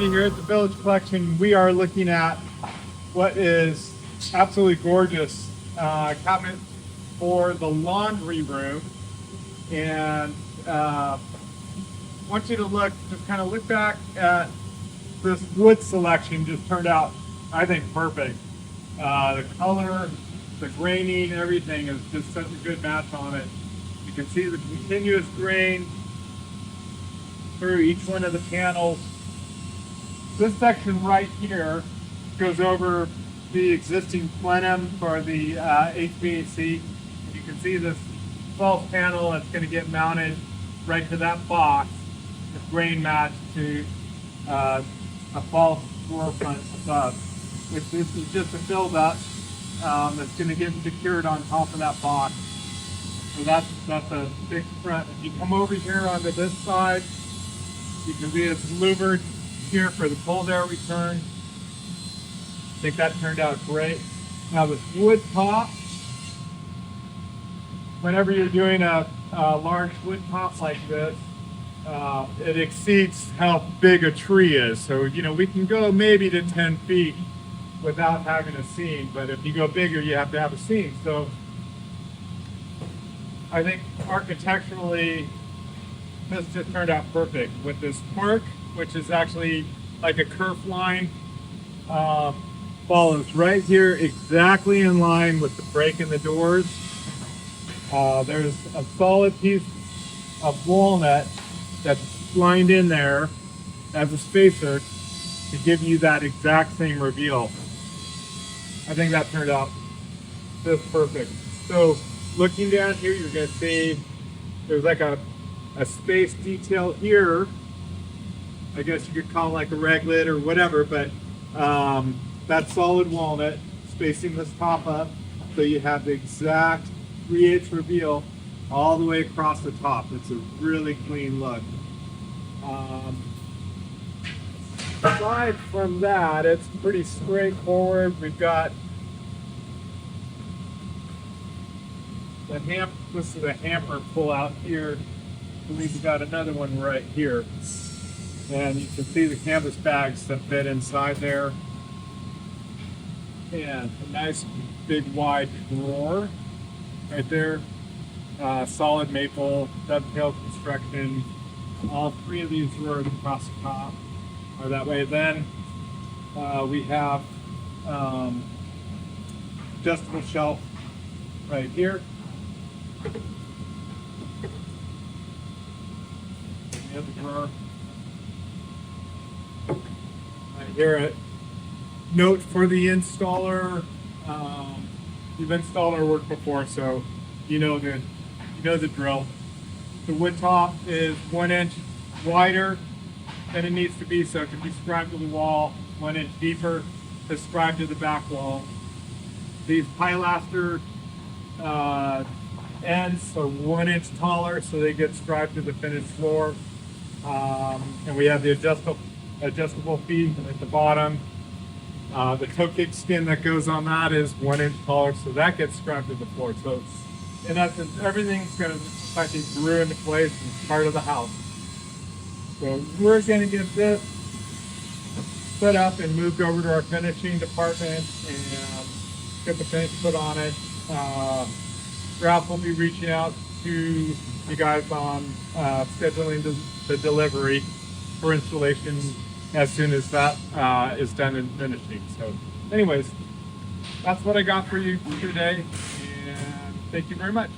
Andy here at the Village Collection. We are looking at what is absolutely gorgeous cabinet for the laundry room, and I want you to just kind of look back at this wood selection. Just turned out, I think, perfect. The color, the graining, everything is just such a good match on it. You can see the continuous grain through each one of the panels. This section right here goes over the existing plenum for the HVAC. You can see this false panel that's going to get mounted right to that box with grain matched to a false storefront above, which this is just a build-up that's going to get secured on top of that box. So that's a big front. If you come over here onto this side, you can see it's louvered here for the cold air return. I think that turned out great. Now this wood top, whenever you're doing a large wood top like this, it exceeds how big a tree is. So, you know, we can go maybe to 10 feet without having a seam, but if you go bigger, you have to have a seam. So I think architecturally, this just turned out perfect with this cork, which is actually like a kerf line, follows right here exactly in line with the break in the doors. There's a solid piece of walnut that's lined in there as a spacer to give you that exact same reveal. I think that turned out just perfect. So looking down here, you're going to see there's like a space detail here. I guess you could call it like a raglet or whatever, but that's solid walnut spacing this top up, so you have the exact 3/8 reveal all the way across the top. It's a really clean look. Aside from that, it's pretty straightforward. We've got the this is a hamper pull out here. I believe we got another one right here. And you can see the canvas bags that fit inside there. And a nice big wide drawer right there. Solid maple dovetail construction. All three of these drawers across the top are that way. Then we have adjustable shelf right here. The other drawer. Right here, a note for the installer. You've installed our work before, so you know the drill. The wood top is 1 inch wider than it needs to be, so it can be scribed to the wall. 1 inch deeper to scribe to the back wall. These pilaster ends are 1 inch taller, so they get scribed to the finished floor. And we have the adjustable feet at the bottom. The toe kick skin that goes on that is 1 inch taller, so that gets scribed to the floor. So in essence, everything's going to actually grew into place and it's part of the house. So we're going to get this set up and moved over to our finishing department and get the finish put on it. Ralph will be reaching out to you guys on scheduling the delivery for installation as soon as that is done and finishing. So anyways, that's what I got for you today, and thank you very much.